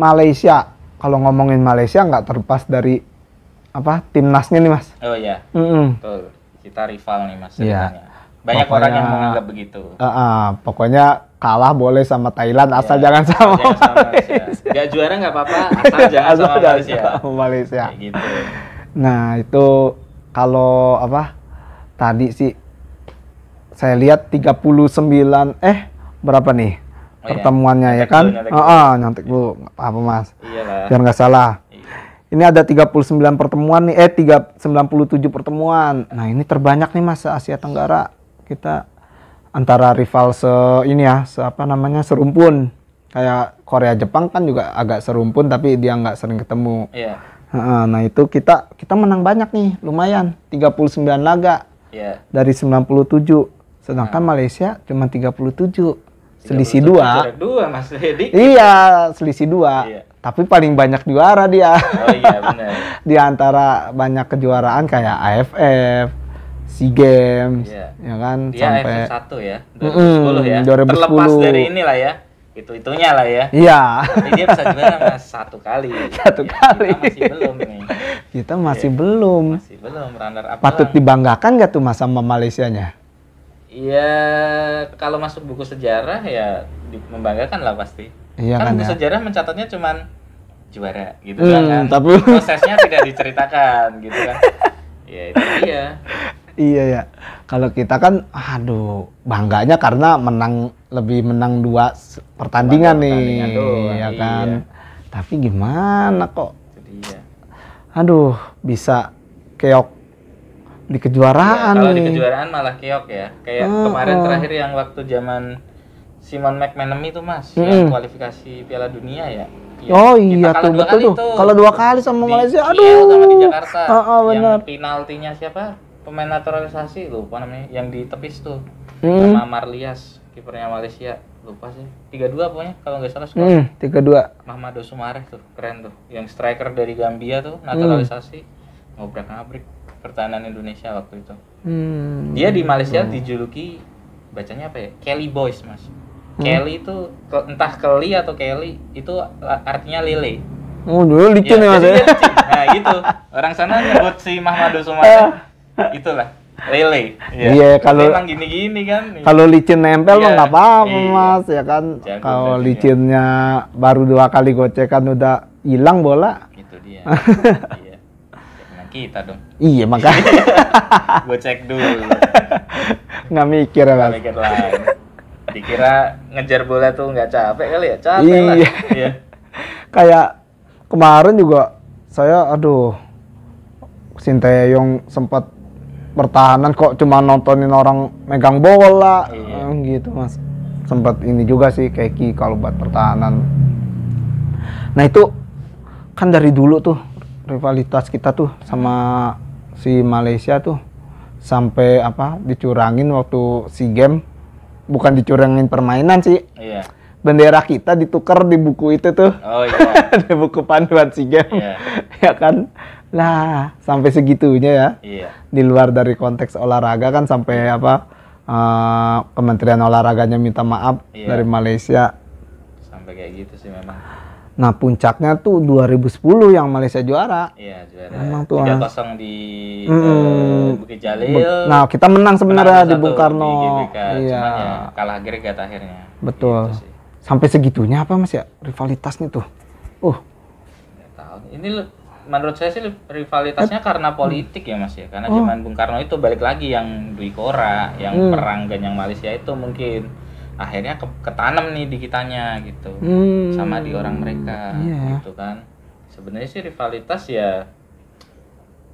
Malaysia. Kalau ngomongin Malaysia nggak terlepas dari apa timnasnya nih Mas. Oh iya. Betul. Kita rival nih Mas. Iya. Banyak orang yang menganggap begitu. Pokoknya kalah boleh sama Thailand asal jangan sama Malaysia. Gak juara nggak apa-apa, asal jangan sama Malaysia. Malaysia. Kayak gitu. Nah itu kalau apa tadi sih saya lihat 39 berapa nih pertemuannya ya kan? Nyontek dulu nggak apa-apa Mas. Iyalah. Biar nggak salah. Ini ada 39 pertemuan nih, 97 pertemuan. Nah ini terbanyak nih Mas Asia Tenggara. Kita antara rival serumpun. Kayak Korea Jepang kan juga agak serumpun tapi dia nggak sering ketemu. Iya. Nah itu kita menang banyak nih, lumayan 39 laga dari 97. Sedangkan Malaysia cuma 37, selisih 2. Mas Hedi. Iya, selisih 2. Iya. Tapi paling banyak juara dia. Oh iya benar. Di antara banyak kejuaraan kayak AFF, SEA Games, ya kan dia sampai AFF 1 ya, 2010 ya. 2010. Terlepas dari inilah ya. Itunya lah ya. Iya. Tapi dia bisa juara Mas 1 kali. Kita masih belum nih. Kita masih belum. Masih belum runner up. Patut dibanggakan nggak tuh Mas sama Malaysianya? Iya, kalau masuk buku sejarah ya membanggakan lah pasti. Iya kan buku sejarah mencatatnya cuman juara gitu kan. Tapi prosesnya tidak diceritakan gitu kan. Ya itu dia. Iya ya. Kalau kita kan bangganya karena lebih menang 2 pertandingan nih, doang, ya kan. Iya. Tapi gimana kok? Itu dia. Bisa keok di kejuaraan Kalau nih. di kejuaraan malah keok ya. Kayak kemarin terakhir yang waktu zaman Simon McManamy itu Mas, yang kualifikasi Piala Dunia ya. Iya tuh betul tuh. Kalau 2 kali sama Malaysia, sama di Jakarta. Benar. Yang penaltinya siapa? Pemain naturalisasi lupa namanya, yang ditepis tuh. Sama Marlias, kipernya Malaysia. Lupa sih. 3-2 pokoknya kalau nggak salah skor. 3-2. Mahmado Sumareh tuh, keren tuh. Yang striker dari Gambia tuh, naturalisasi. Ngobrak-ngabrik pertahanan Indonesia waktu itu. Dia di Malaysia dijuluki bacanya apa ya? Kelly Boys, Mas. Kelly itu entah Kelly atau Kelly itu artinya lele. Dulu licin ya Mas ya. Nah, gitu. Orang sana nyebut si Mahmado Sumareh itulah lele. Iya, kalau emang gini-gini kan. Kalau licin nempel mah nggak apa-apa Mas, ya kan. Kalau licinnya baru 2 kali gocekan udah hilang bola. Itu dia. Iya. Kita dong. Iya makanya. Gue cek dulu. Nggak mikir ya Mas. Nggak mikir lain. Dikira ngejar bola tuh nggak capek kali ya? Capek lah. Iya. Kayak kemarin juga saya Sinteyong sempat pertahanan kok cuma nontonin orang megang bola. Gitu Mas. Sempat ini juga sih Keki kalau buat pertahanan. Nah itu kan dari dulu tuh rivalitas kita tuh sama si Malaysia tuh sampai dicurangin waktu SEA Games. Bukan dicurangin permainan sih. Iya. Bendera kita ditukar di buku itu tuh. Oh iya. Di buku panduan SEA Games. Iya. Ya kan? Lah, sampai segitunya ya. Iya. Di luar dari konteks olahraga kan sampai Kementerian Olahraganya minta maaf dari Malaysia. Sampai kayak gitu sih memang. Nah, puncaknya tuh 2010 yang Malaysia juara. Iya, juara. Emang tuh 3-0 di Bukit Jalil. Nah, kita menang sebenarnya di Bung Karno. Di GBK, iya. Cuman ya kalah agregat akhirnya. Betul. Gitu sih. Sampai segitunya apa Mas ya rivalitasnya tuh? Nggak tahu. Ini menurut saya sih rivalitasnya karena politik ya Mas ya. Karena zaman Bung Karno itu balik lagi yang Dwi Kora, yang perang Ganyang Malaysia itu mungkin akhirnya ketanam nih di kitanya gitu. Sama di orang mereka gitu kan. Sebenarnya sih rivalitas ya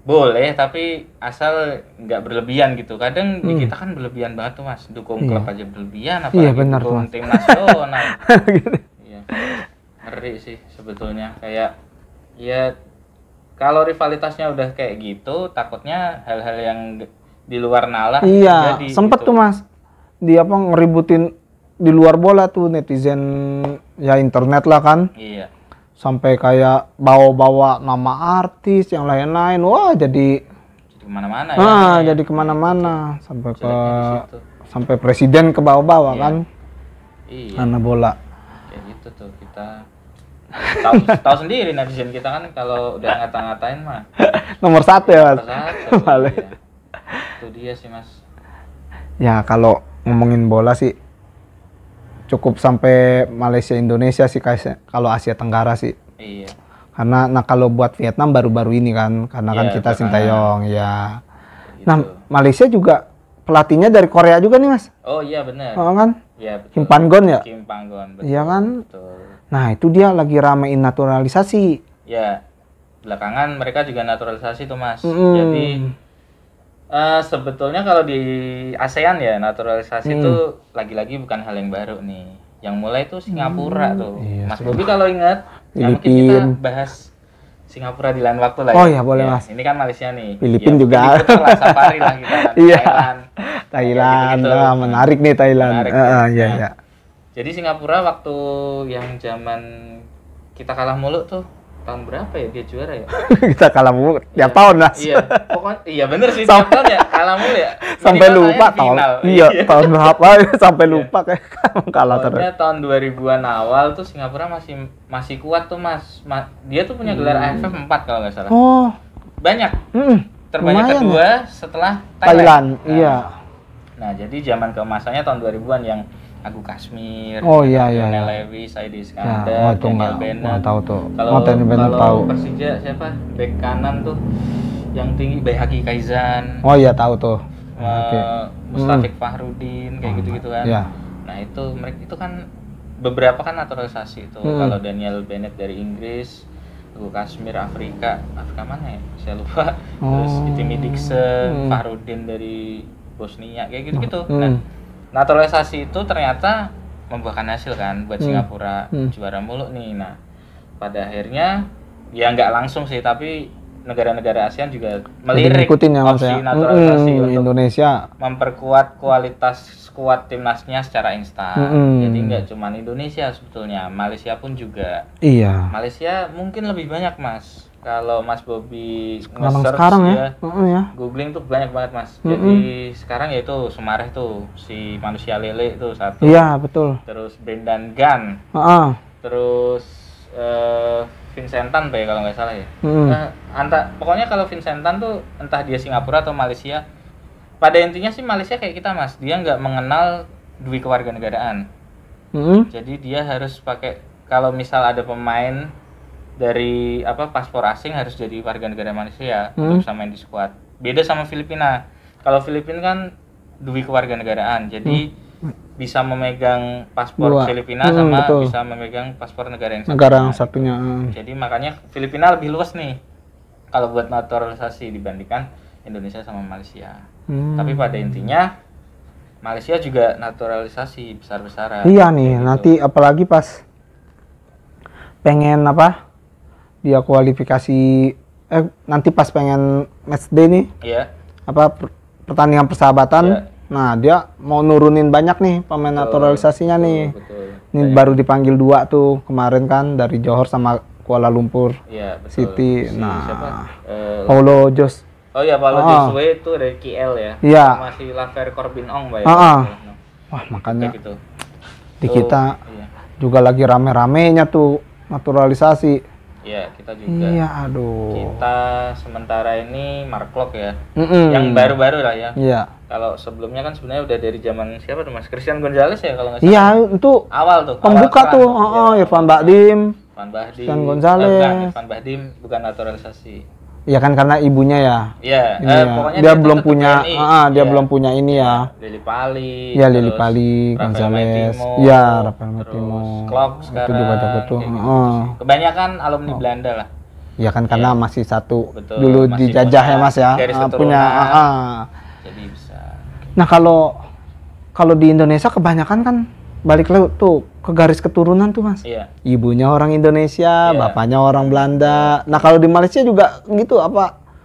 boleh tapi asal nggak berlebihan gitu. Kadang di kita kan berlebihan banget tuh Mas. Dukung klub aja berlebihan apalagi dukung tim nasional. Iya. Ngeri sih sebetulnya kayak ya kalau rivalitasnya udah kayak gitu takutnya hal-hal yang di luar nalar terjadi. Sempet gitu. Tuh Mas di ngeributin di luar bola tuh netizen ya internet lah kan. Iya. Sampai kayak bawa-bawa nama artis yang lain-lain. Wah, jadi kemana-mana ya. Jadi kemana-mana sampai presiden ke bawah-bawah kan. Iya. Karena bola. Kayak gitu tuh kita Tahu sendiri netizen kita kan kalau udah ngata-ngatain mah Nomor 1 ya mas. nomor satu. Balik. Iya. Itu dia sih mas. Ya kalau ngomongin bola sih cukup sampai Malaysia Indonesia sih kayak kalau Asia Tenggara sih. Iya. Karena nah kalau buat Vietnam baru-baru ini kan karena kan Iya, kita belakangan. Sintayong ya. Gitu. Nah, Malaysia juga pelatihnya dari Korea juga nih mas. Oh iya benar. Oh kan? Iya betul. Kim Pan-gon ya? Kim Pan-gon, betul. Iya kan? Betul. Nah itu dia lagi ramein naturalisasi. Ya, belakangan mereka juga naturalisasi tuh mas. Mm-mm. Jadi sebetulnya kalau di ASEAN ya naturalisasi itu lagi-lagi bukan hal yang baru nih. Yang mulai tuh Singapura tuh. Iya Mas sih. Bobi kalau ingat, ya mungkin Filipin. kita bahas Singapura di lain waktu lah ya. Oh iya, boleh, Mas. Ini kan Malaysia nih. Filipin Ya, juga. Filipin lah, safari lah kita. Iya. Thailand. Thailand, gitu-gitu. ah, menarik nih Thailand. Menarik, Iya ya. iya. Nah, Jadi Singapura waktu yang zaman kita kalah mulu tuh tahun berapa ya dia juara ya? Kita kalah mulu tiap tahun mas. Iya, pokoknya iya bener sih tiap tahun ya kalah mulu ya. Sampai Minimal lupa saya tahun. final. Iya tahun berapa sampai lupa kayak kalah terus. Pokoknya tahun 2000-an awal tuh Singapura masih kuat tuh mas. Dia tuh punya gelar AFF 4 kalau nggak salah. Oh. Banyak. Terbanyak lumayan kedua ya. setelah Thailand. Nah, Iya. Nah jadi zaman keemasannya tahun 2000-an yang Agu Kasmir, Oh iya iya. Lionel iya. Lewis, Saidi Ya, Iskandar, itu Daniel nggak Bennett. tahu tuh. Kalau Oh, Daniel Bennett tahu. Persija siapa? Bek kanan tuh yang tinggi Bayhaki Kaizan, Oh iya tahu tuh. Oke. Mustafik Fahrudin kayak gitu-gitu kan. Iya. Nah itu mereka itu kan beberapa kan naturalisasi itu. Kalau Daniel Bennett dari Inggris, Agu Kasmir Afrika mana ya? Saya lupa. Terus Itimi Dixon, Fahrudin dari Bosnia kayak gitu-gitu. Nah, naturalisasi itu ternyata membuahkan hasil kan buat Singapura juara mulu nih. Nah, pada akhirnya ya nggak langsung sih, tapi negara-negara ASEAN juga melirik Ngikutin ya mas opsi ya. naturalisasi untuk Indonesia. memperkuat kualitas skuad timnasnya secara instan. Jadi nggak cuma Indonesia sebetulnya, Malaysia pun juga. Iya. Malaysia mungkin lebih banyak mas. Kalau Mas Bobi Sekarang nge-search sekarang ya. ya, googling tuh banyak banget mas. Jadi sekarang ya itu Sumareh tuh si manusia lele itu satu. Iya betul. Terus Brendan Gunn. Terus Vincentan ya kalau nggak salah ya. Pokoknya kalau Vincentan tuh entah dia Singapura atau Malaysia. Pada intinya sih Malaysia kayak kita mas. Dia nggak mengenal duit kewarganegaraan. Jadi dia harus pakai kalau misal ada pemain dari paspor asing harus jadi warga negara Malaysia untuk bisa main di skuad. Beda sama Filipina. Kalau Filipina kan duit kewarganegaraan, jadi bisa memegang paspor Filipina sama betul. bisa memegang paspor negara yang Negara yang satunya. Jadi makanya Filipina lebih luas nih kalau buat naturalisasi dibandingkan Indonesia sama Malaysia. Tapi pada intinya Malaysia juga naturalisasi besar-besaran. Iya nih, gitu. nanti apalagi pas pengen dia kualifikasi nanti pas pengen match day nih Iya. pertandingan persahabatan. Iya. Nah dia mau nurunin banyak nih pemain naturalisasinya nih. Betul. Ini baru dipanggil 2 tuh kemarin kan dari Johor sama Kuala Lumpur Iya, betul. City. Siapa? Paulo Jos. Oh iya, Paulo Josue itu dari KL ya. Iya. Masih Laver Corbin Ong, Mbak. Wah makanya Kayak gitu. di kita Iya. juga lagi rame-ramenya tuh naturalisasi. Iya, kita juga. Iya, aduh. Kita sementara ini Mark Klok ya. Yang baru-baru lah ya. Iya. Kalau sebelumnya kan sebenarnya udah dari zaman siapa tuh Mas? Christian Gonzalez ya kalau nggak salah. Iya, itu Awal tuh. pembuka awal tuh. Iya. Irfan Bahdim. Irfan Bahdim. Christian Gonzalez. Irfan Bahdim bukan naturalisasi. Iya kan karena ibunya ya. Iya, Ini ya. pokoknya Dia belum tetap punya WNI. dia Iya. belum punya ini ya. Lili Pali. Iya, Lili terus Pali, Rafael Gonzalez. Maitimo, Iya, Rafael terus Maitimo. Klok Itu sekarang. juga jago tuh. kayak gitu sih. Kebanyakan alumni Belanda lah. Ya kan karena masih satu Betul, dulu masih dijajah punya ya Mas ya. garis Punya keturunan. Jadi bisa. Nah, kalau di Indonesia kebanyakan kan balik lagi tuh ke garis keturunan tuh Mas. Iya. Ibunya orang Indonesia, Iya. bapaknya orang Belanda. Nah, kalau di Malaysia juga gitu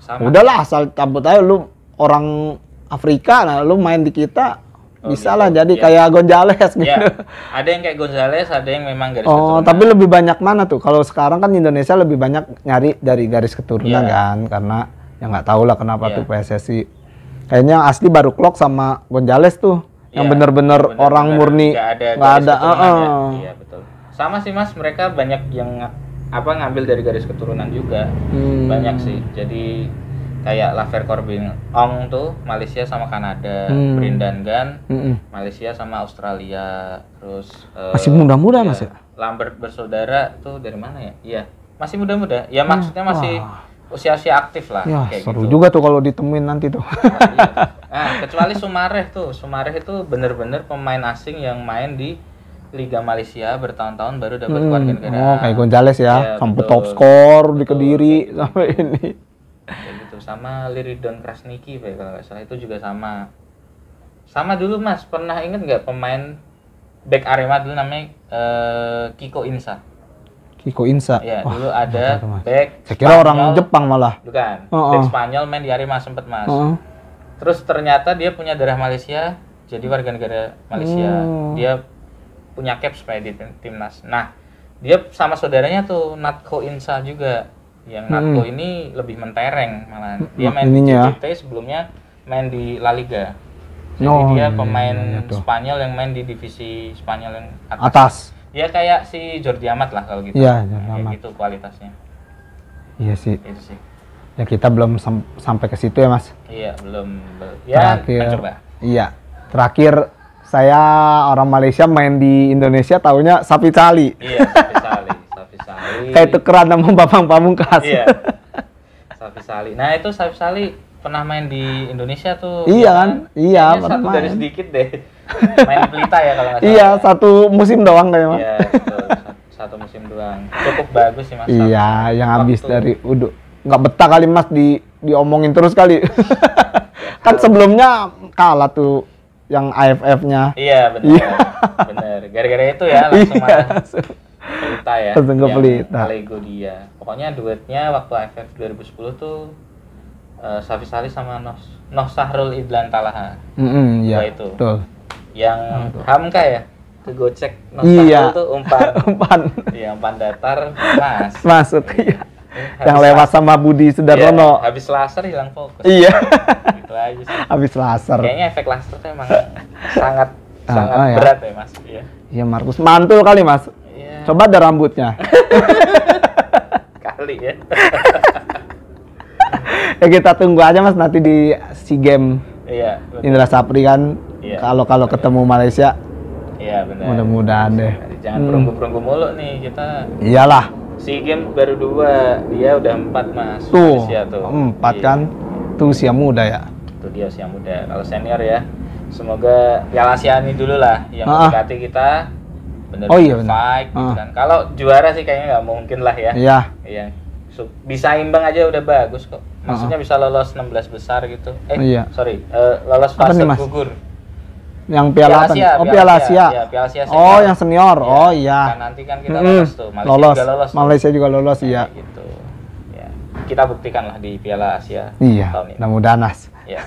Sama. Udahlah asal cabut aja lu orang Afrika, nah lu main di kita bisa lah jadi Iya. kayak Gonzales gitu. Iya. Ada yang kayak Gonzales, ada yang memang garis Oh, keturunan. tapi lebih banyak mana tuh? Kalau sekarang kan Indonesia lebih banyak nyari dari garis keturunan Iya. kan, karena ya nggak tahu lah kenapa Iya. tuh PSSI. Kayaknya asli baru Klok sama Gonzales tuh, yang Iya, bener-bener orang murni, nggak ada nggak garis ada. keturunan ya. Iya betul. Sama sih Mas, mereka banyak yang ngambil dari garis keturunan juga. Banyak sih. Jadi kayak Lavercorbin Ong tuh Malaysia sama Kanada, Brindan Gan Malaysia sama Australia, terus Masih muda-muda Mas ya? Lambert bersaudara tuh dari mana ya? Iya, masih muda-muda. Ya maksudnya masih usia-usia aktif lah. Ya, kayak seru gitu. juga tuh kalau ditemuin nanti tuh. Iya. Nah, kecuali Sumareh tuh. Sumareh itu bener-bener pemain asing yang main di Liga Malaysia bertahun-tahun baru dapat warganegaraan. Oh, kayak Gonzales ya, Iya, sampai betul. top skor di Betul, Kediri kayak gitu. sampai ini. Kayak gitu. Sama Liridon Krasniki kalau nggak salah, itu juga sama. Sama dulu Mas, pernah inget nggak pemain back Arema dulu namanya Kiko Insa? Kiko Insa. Ya, Wah, dulu ada nggak tahu, Mas. back Saya kira orang Jepang malah. Bukan, Oh, back oh. Spanyol main di Arema sempet Mas. Oh. Terus ternyata dia punya darah Malaysia, jadi warga negara Malaysia. Dia punya caps supaya di timnas. Nah, dia sama saudaranya tuh Natko Insa juga. Yang Natko ini lebih mentereng malah. Dia main di ininya. JGT, sebelumnya main di La Liga. Jadi Oh, dia iya, pemain iya, tuh. Spanyol yang main di divisi Spanyol yang Atas. Dia kayak si Jordi Amat lah kalau gitu. Iya, Jordi Kayak Amat. gitu kualitasnya. Iya sih. Itu sih. Ya kita belum sampai ke situ ya, Mas. Iya, belum. Ya, coba. Iya. Terakhir saya orang Malaysia main di Indonesia taunya Sapi Cali. Iya, Sapi Sali. Kayak tukeran sama Bambang Pamungkas. Iya. Sapi Sali. Nah, itu Sapi Sali pernah main di Indonesia tuh. Iya ya kan? Iya, Kayaknya pernah satu dari main. sedikit deh. Main di Pelita ya kalau nggak salah. Iya, satu musim doang kayaknya, Mas. Iya, betul. Satu musim doang. Cukup bagus sih Mas. Iya, Sapi. yang habis Waktu- dari udah nggak betah kali Mas diomongin terus kali. Kan sebelumnya kalah tuh yang AFF-nya. Iya, benar. Iya. Benar. Gara-gara itu ya langsung Iya. marah. Pelita ya. Langsung ke yang Pelita. Lego dia. Pokoknya duetnya waktu AFF 2010 tuh Safi Sali sama Noh Sahrul Idlan Talaha. Iya. Dua itu. Betul. Yang Hamka ya, kegocek Noh Iya. Sahrul tuh umpan. Umpan Iya, umpan datar Mas. masuk iya. Habis Yang lewat laser. sama Budi Sudarsono. Iya, habis laser hilang fokus. Iya. Gitu aja sih. Habis laser. Kayaknya efek laser tuh emang sangat ya. berat ya Mas. Iya. Iya, Markus mantul kali, Mas. Iya. Coba ada rambutnya. Kali ya. Ya kita tunggu aja Mas nanti di SEA Games Iya, betul. Indra Sapri kan. Iya. Kalau ketemu Malaysia Iya, benar. mudah-mudahan deh. Jangan perunggu-perunggu mulu nih kita. Iyalah. SEA Games baru 2, dia udah 4 Mas. Tuh, Malaysia tuh. 4 Iya. kan. Tuh usia muda ya. Itu dia usia muda. Kalau senior ya, semoga Piala Asia ini dulu lah yang Ah. mendekati kita. Bener Oh iya, bener. fight gitu Ah. kan. Kalau juara sih kayaknya nggak mungkin lah ya. Iya. Iya. Bisa imbang aja udah bagus kok. Maksudnya bisa lolos 16 besar gitu. Iya. Sorry, lolos Apa fase nih, Mas? gugur. Yang Piala apa nih? Oh, Piala Asia. Iya, Piala Asia Oh, senior. yang senior. Iya. Oh, iya. Kan nanti kan kita lolos tuh. Malaysia Lolos. juga lolos. tuh. Malaysia juga lolos, Nah, iya. gitu. Ya. Kita buktikan lah di Piala Asia Iya. tahun ini. Mudah-mudahan Mas. Ya.